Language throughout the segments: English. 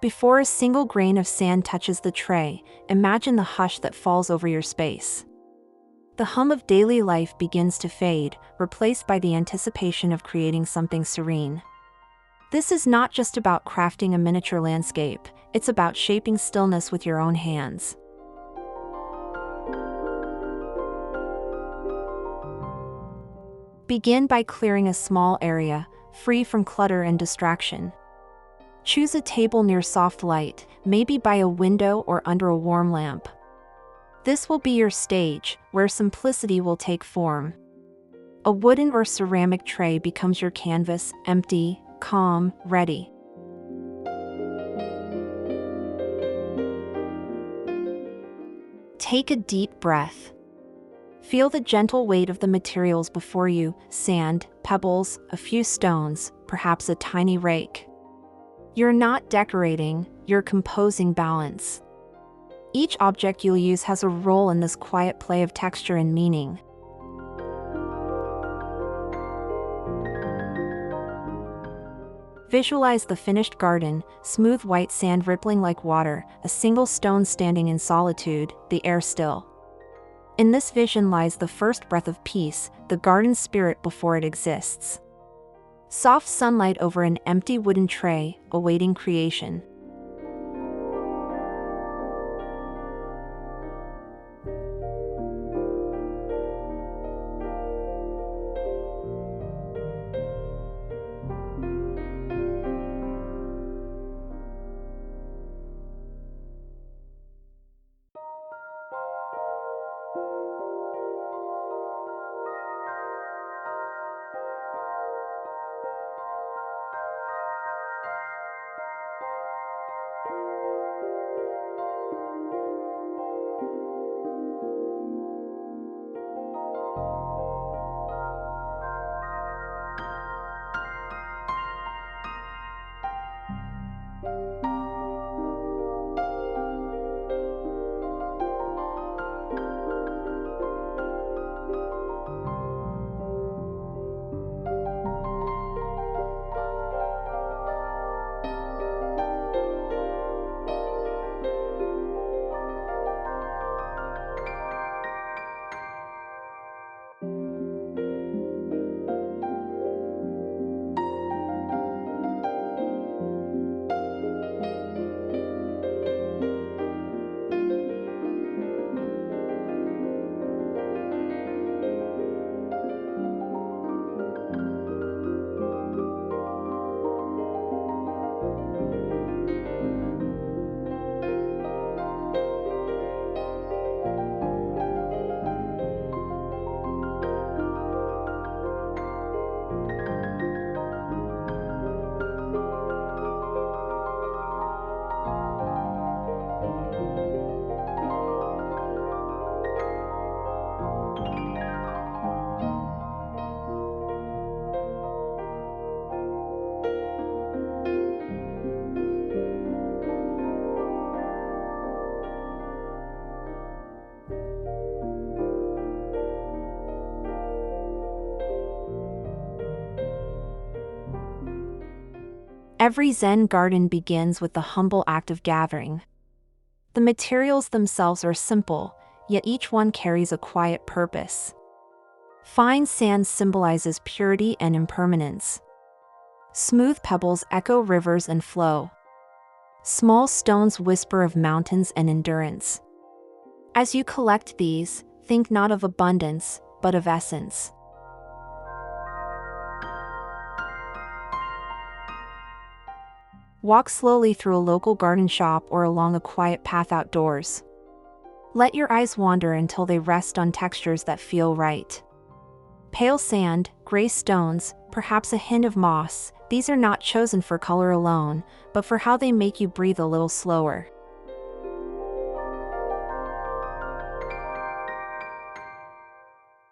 Before a single grain of sand touches the tray, imagine the hush that falls over your space. The hum of daily life begins to fade, replaced by the anticipation of creating something serene. This is not just about crafting a miniature landscape, it's about shaping stillness with your own hands. Begin by clearing a small area, free from clutter and distraction. Choose a table near soft light, maybe by a window or under a warm lamp. This will be your stage, where simplicity will take form. A wooden or ceramic tray becomes your canvas, empty, calm, ready. Take a deep breath. Feel the gentle weight of the materials before you: sand, pebbles, a few stones, perhaps a tiny rake. You're not decorating, you're composing balance. Each object you'll use has a role in this quiet play of texture and meaning. Visualize the finished garden, smooth white sand rippling like water, a single stone standing in solitude, the air still. In this vision lies the first breath of peace, the garden's spirit before it exists. Soft sunlight over an empty wooden tray, awaiting creation. Every Zen garden begins with the humble act of gathering. The materials themselves are simple, yet each one carries a quiet purpose. Fine sand symbolizes purity and impermanence. Smooth pebbles echo rivers and flow. Small stones whisper of mountains and endurance. As you collect these, think not of abundance, but of essence. Walk slowly through a local garden shop or along a quiet path outdoors. Let your eyes wander until they rest on textures that feel right. Pale sand, gray stones, perhaps a hint of moss, these are not chosen for color alone, but for how they make you breathe a little slower.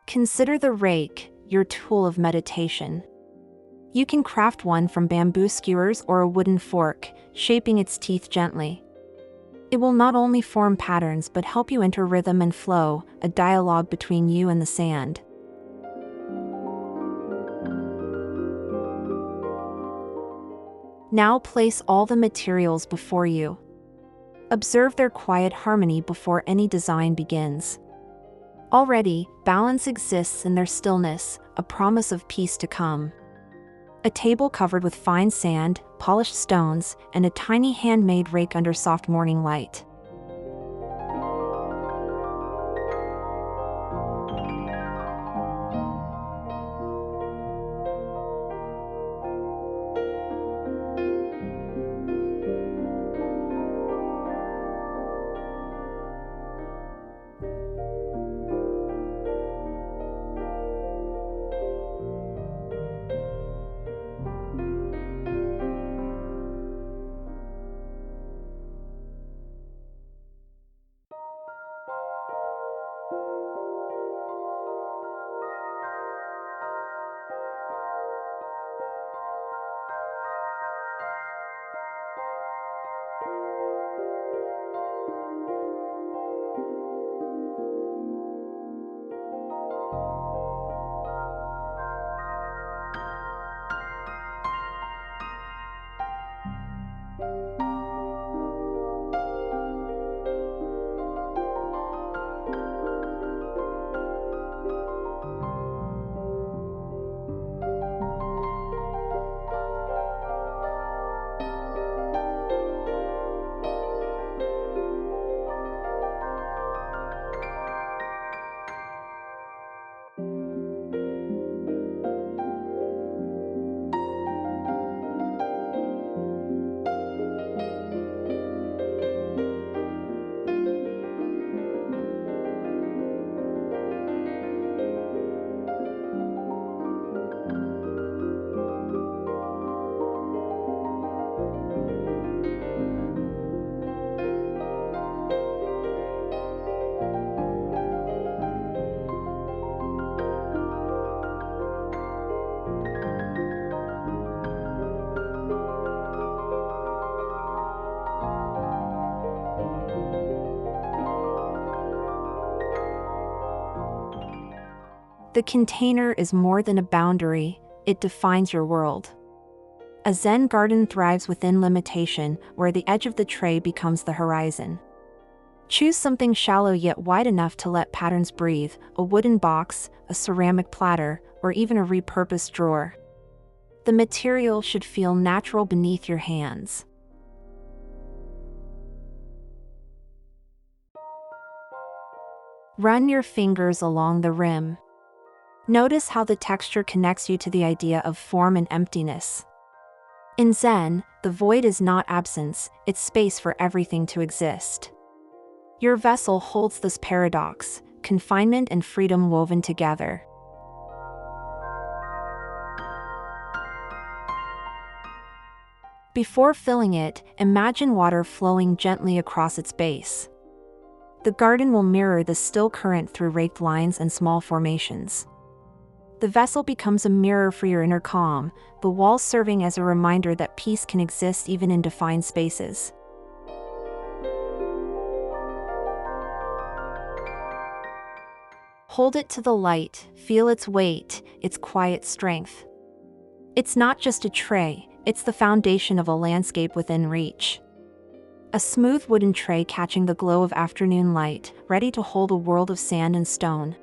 Consider the rake, your tool of meditation. You can craft one from bamboo skewers or a wooden fork, shaping its teeth gently. It will not only form patterns but help you enter rhythm and flow, a dialogue between you and the sand. Now place all the materials before you. Observe their quiet harmony before any design begins. Already, balance exists in their stillness, a promise of peace to come. A table covered with fine sand, polished stones, and a tiny handmade rake under soft morning light. The container is more than a boundary, it defines your world. A Zen garden thrives within limitation, where the edge of the tray becomes the horizon. Choose something shallow yet wide enough to let patterns breathe, a wooden box, a ceramic platter, or even a repurposed drawer. The material should feel natural beneath your hands. Run your fingers along the rim. Notice how the texture connects you to the idea of form and emptiness. In Zen, the void is not absence, it's space for everything to exist. Your vessel holds this paradox, confinement and freedom woven together. Before filling it, imagine water flowing gently across its base. The garden will mirror the still current through raked lines and small formations. The vessel becomes a mirror for your inner calm, the walls serving as a reminder that peace can exist even in defined spaces. Hold it to the light, feel its weight, its quiet strength. It's not just a tray, it's the foundation of a landscape within reach. A smooth wooden tray catching the glow of afternoon light, ready to hold a world of sand and stone.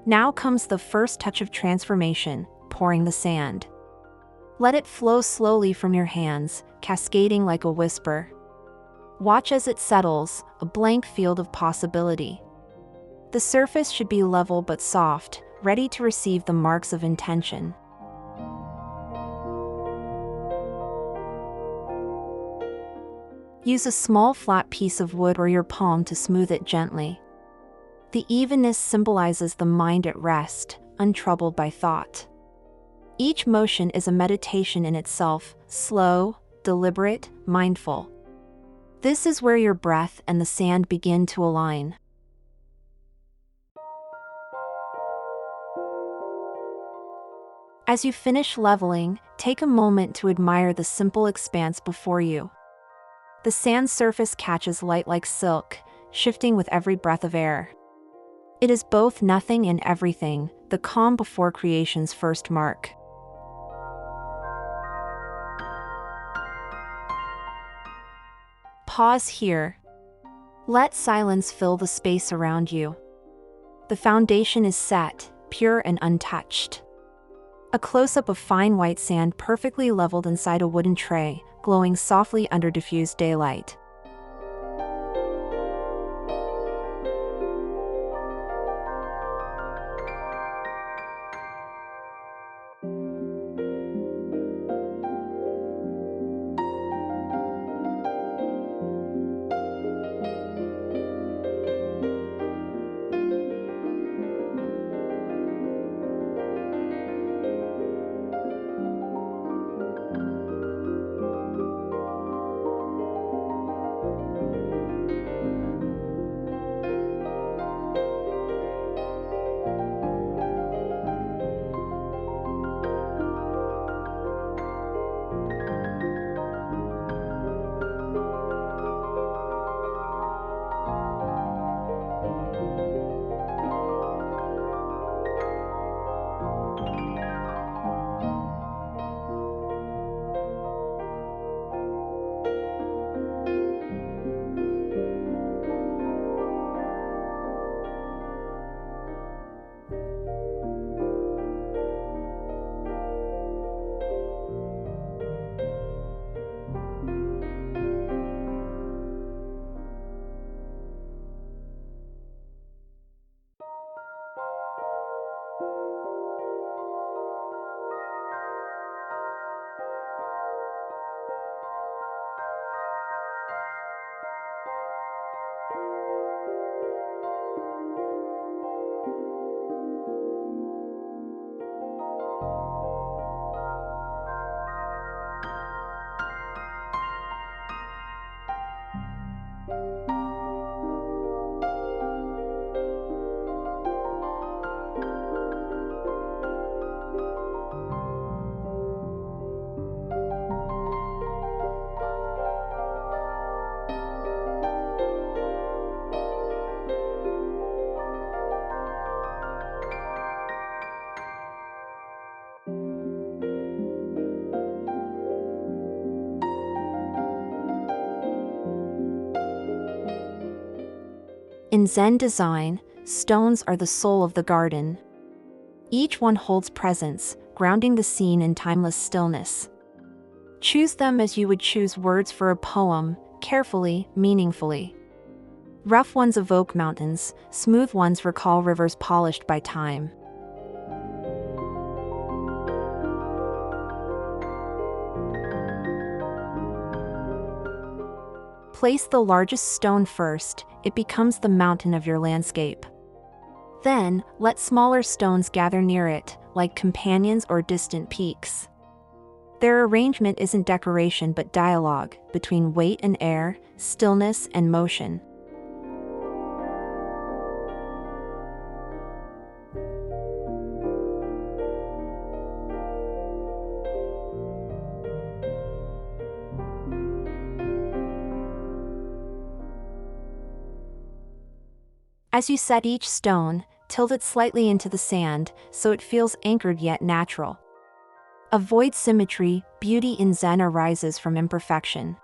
Now comes the first touch of transformation, pouring the sand. Let it flow slowly from your hands, cascading like a whisper. Watch as it settles, a blank field of possibility. The surface should be level but soft, ready to receive the marks of intention. Use a small flat piece of wood or your palm to smooth it gently. The evenness symbolizes the mind at rest, untroubled by thought. Each motion is a meditation in itself, slow, deliberate, mindful. This is where your breath and the sand begin to align. As you finish leveling, take a moment to admire the simple expanse before you. The sand surface catches light like silk, shifting with every breath of air. It is both nothing and everything, the calm before creation's first mark. Pause here. Let silence fill the space around you. The foundation is set, pure and untouched. A close-up of fine white sand perfectly leveled inside a wooden tray, glowing softly under diffused daylight. In Zen design, stones are the soul of the garden. Each one holds presence, grounding the scene in timeless stillness. Choose them as you would choose words for a poem, carefully, meaningfully. Rough ones evoke mountains, smooth ones recall rivers polished by time. Place the largest stone first, it becomes the mountain of your landscape. Then, let smaller stones gather near it, like companions or distant peaks. Their arrangement isn't decoration but dialogue, between weight and air, stillness and motion. As you set each stone, tilt it slightly into the sand, so it feels anchored yet natural. Avoid symmetry, beauty in Zen arises from imperfection.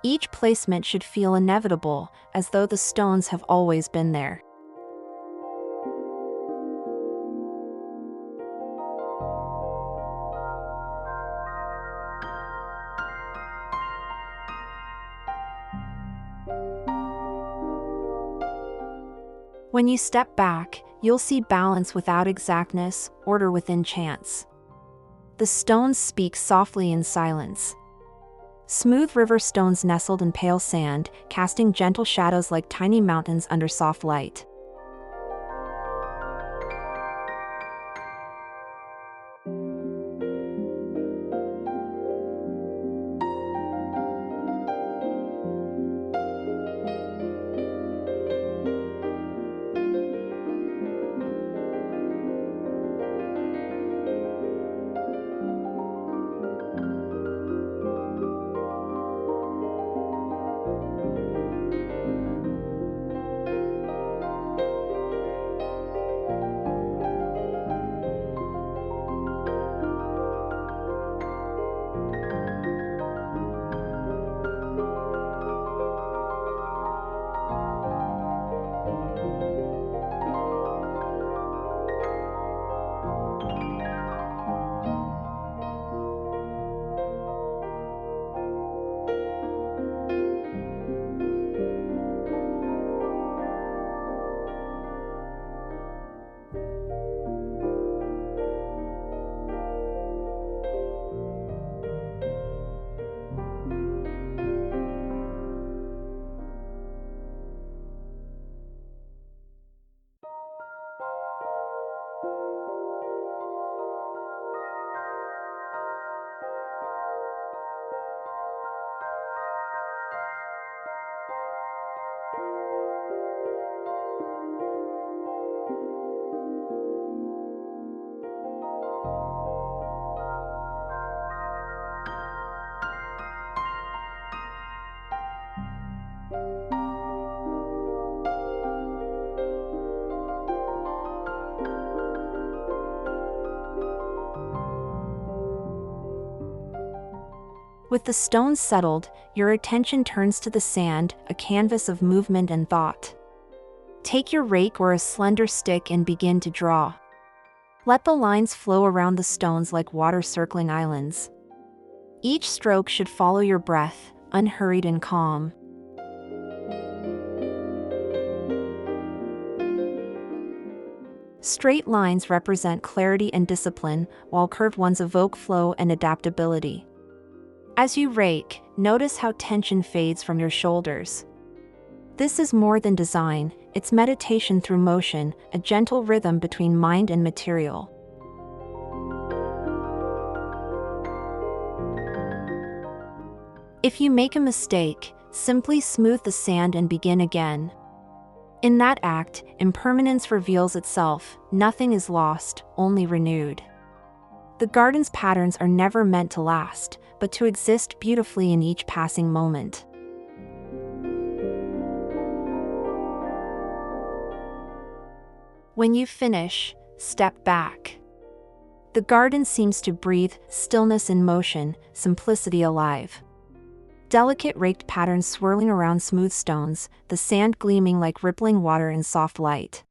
Each placement should feel inevitable, as though the stones have always been there. When you step back, you'll see balance without exactness, order within chance. The stones speak softly in silence. Smooth river stones nestled in pale sand, casting gentle shadows like tiny mountains under soft light. With the stones settled, your attention turns to the sand, a canvas of movement and thought. Take your rake or a slender stick and begin to draw. Let the lines flow around the stones like water circling islands. Each stroke should follow your breath, unhurried and calm. Straight lines represent clarity and discipline, while curved ones evoke flow and adaptability. As you rake, notice how tension fades from your shoulders. This is more than design, it's meditation through motion, a gentle rhythm between mind and material. If you make a mistake, simply smooth the sand and begin again. In that act, impermanence reveals itself, nothing is lost, only renewed. The garden's patterns are never meant to last, but to exist beautifully in each passing moment. When you finish, step back. The garden seems to breathe, stillness in motion, simplicity alive. Delicate raked patterns swirling around smooth stones, the sand gleaming like rippling water in soft light.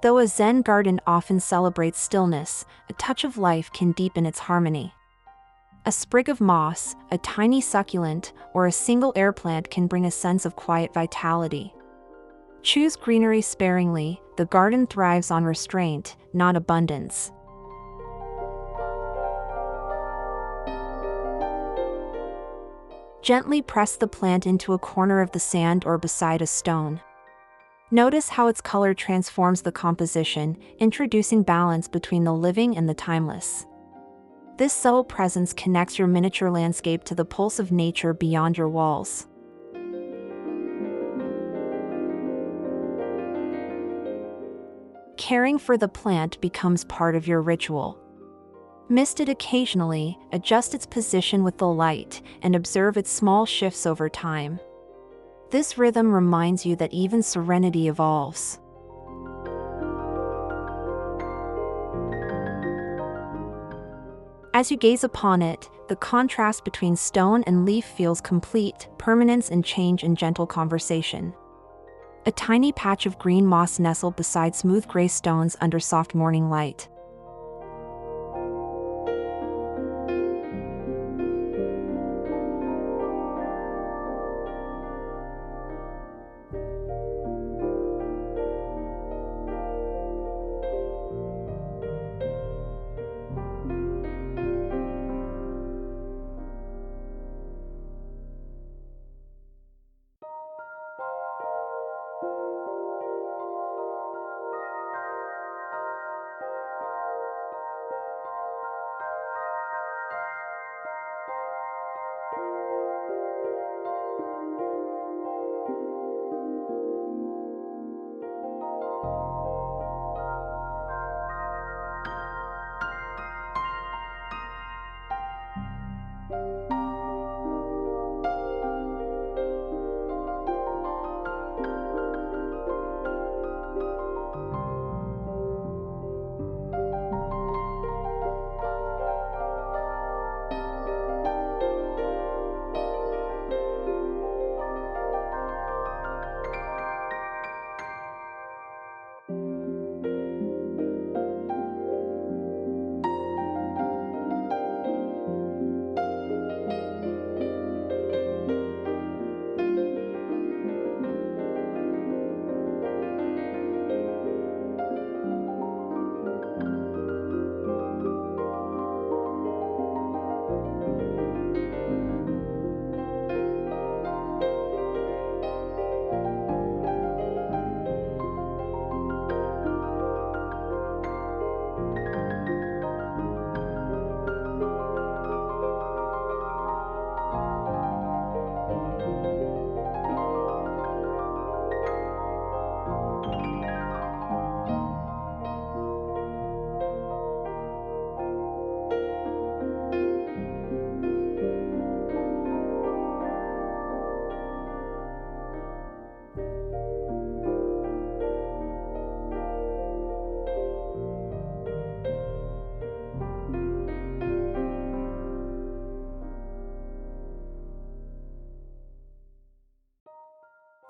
Though a Zen garden often celebrates stillness, a touch of life can deepen its harmony. A sprig of moss, a tiny succulent, or a single air plant can bring a sense of quiet vitality. Choose greenery sparingly. The garden thrives on restraint, not abundance. Gently press the plant into a corner of the sand or beside a stone. Notice how its color transforms the composition, introducing balance between the living and the timeless. This subtle presence connects your miniature landscape to the pulse of nature beyond your walls. Caring for the plant becomes part of your ritual. Mist it occasionally, adjust its position with the light, and observe its small shifts over time. This rhythm reminds you that even serenity evolves. As you gaze upon it, the contrast between stone and leaf feels complete, permanence and change in gentle conversation. A tiny patch of green moss nestled beside smooth gray stones under soft morning light.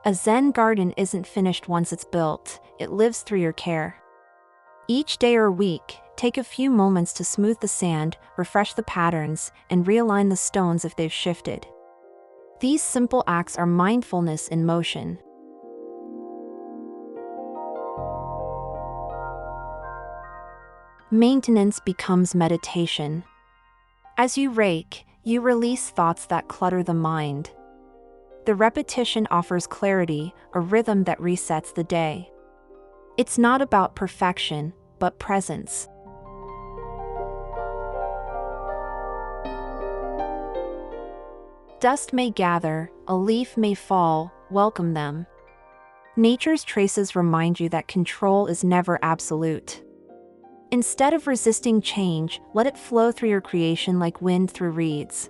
A Zen garden isn't finished once it's built, it lives through your care. Each day or week, take a few moments to smooth the sand, refresh the patterns, and realign the stones if they've shifted. These simple acts are mindfulness in motion. Maintenance becomes meditation. As you rake, you release thoughts that clutter the mind. The repetition offers clarity, a rhythm that resets the day. It's not about perfection, but presence. Dust may gather, a leaf may fall, welcome them. Nature's traces remind you that control is never absolute. Instead of resisting change, let it flow through your creation like wind through reeds.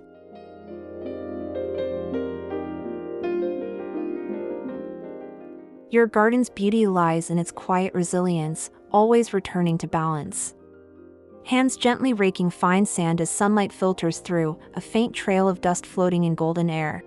Your garden's beauty lies in its quiet resilience, always returning to balance. Hands gently raking fine sand as sunlight filters through, a faint trail of dust floating in golden air.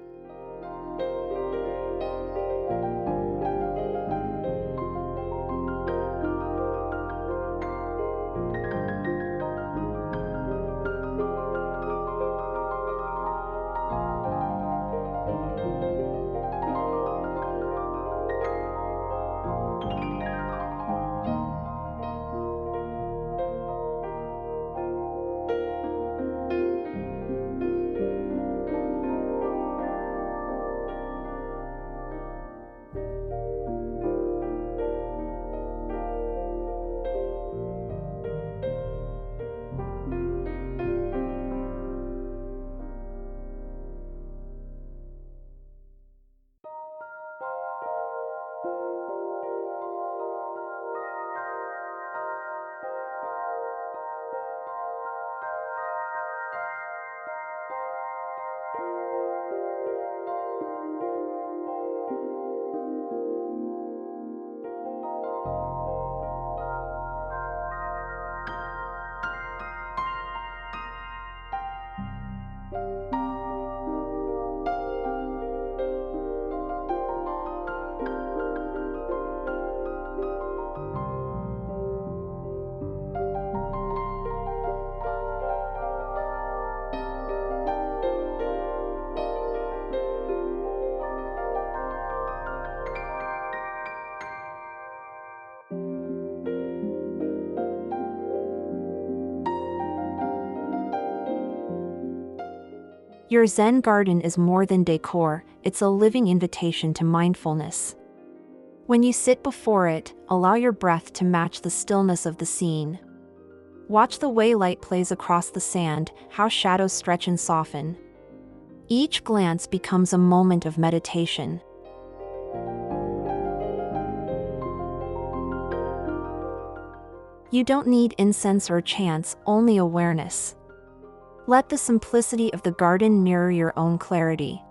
Your Zen garden is more than decor, it's a living invitation to mindfulness. When you sit before it, allow your breath to match the stillness of the scene. Watch the way light plays across the sand, how shadows stretch and soften. Each glance becomes a moment of meditation. You don't need incense or chants, only awareness. Let the simplicity of the garden mirror your own clarity.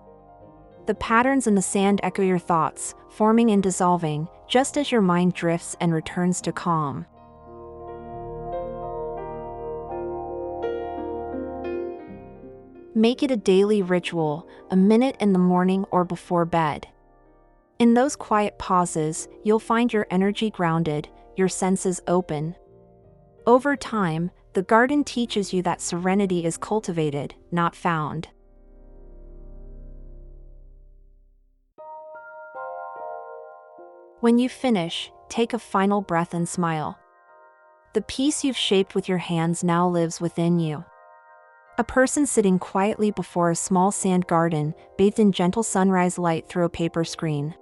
The patterns in the sand echo your thoughts, forming and dissolving, just as your mind drifts and returns to calm. Make it a daily ritual, a minute in the morning or before bed. In those quiet pauses, you'll find your energy grounded, your senses open. Over time, the garden teaches you that serenity is cultivated, not found. When you finish, take a final breath and smile. The peace you've shaped with your hands now lives within you. A person sitting quietly before a small sand garden, bathed in gentle sunrise light through a paper screen.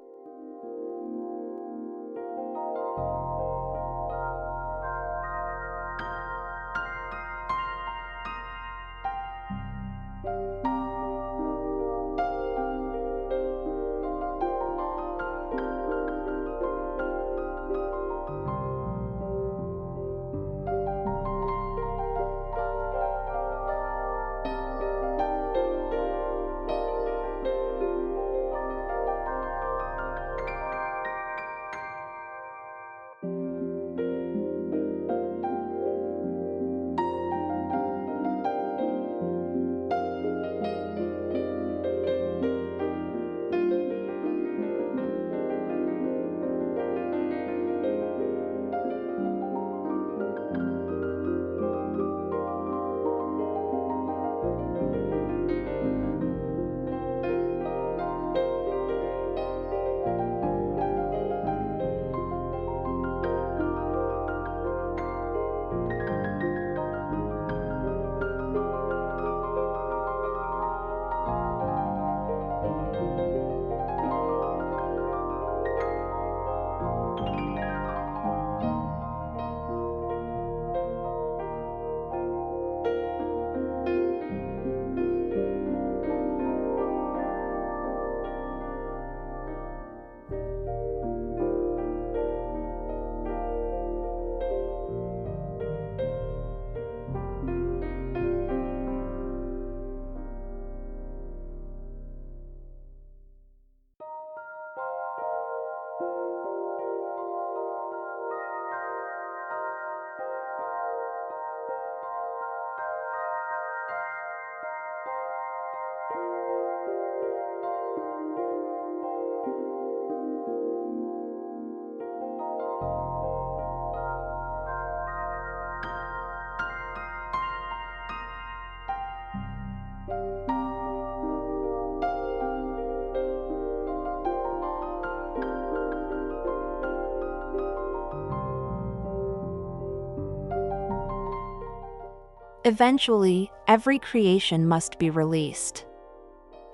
Eventually, every creation must be released.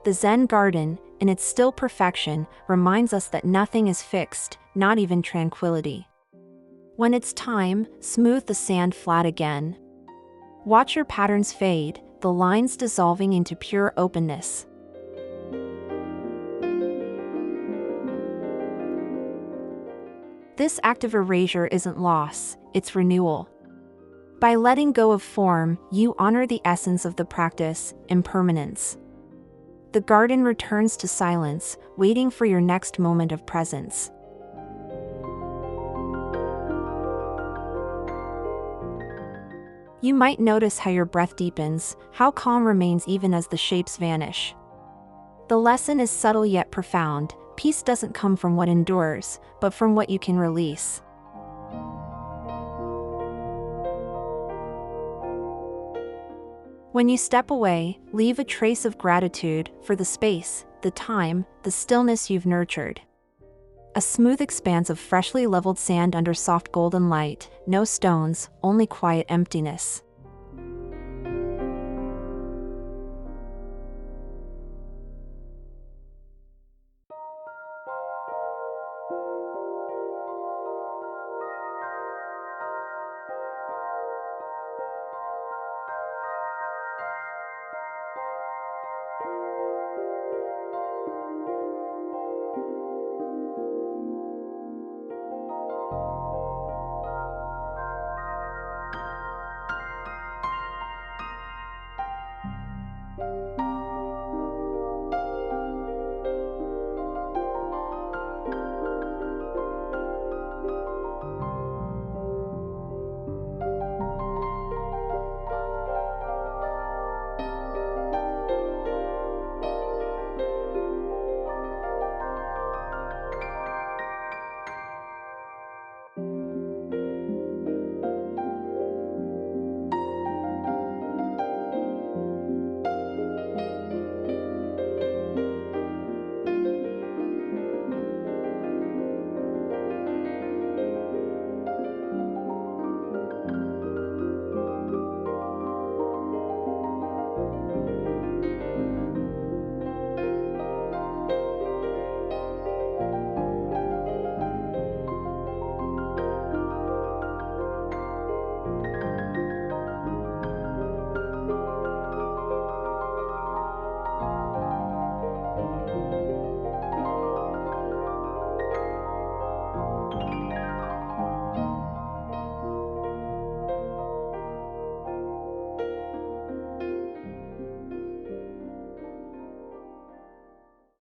The Zen garden, in its still perfection, reminds us that nothing is fixed, not even tranquility. When it's time, smooth the sand flat again. Watch your patterns fade, the lines dissolving into pure openness. This act of erasure isn't loss, it's renewal. By letting go of form, you honor the essence of the practice, impermanence. The garden returns to silence, waiting for your next moment of presence. You might notice how your breath deepens, how calm remains even as the shapes vanish. The lesson is subtle yet profound. Peace doesn't come from what endures, but from what you can release. When you step away, leave a trace of gratitude for the space, the time, the stillness you've nurtured. A smooth expanse of freshly leveled sand under soft golden light, no stones, only quiet emptiness.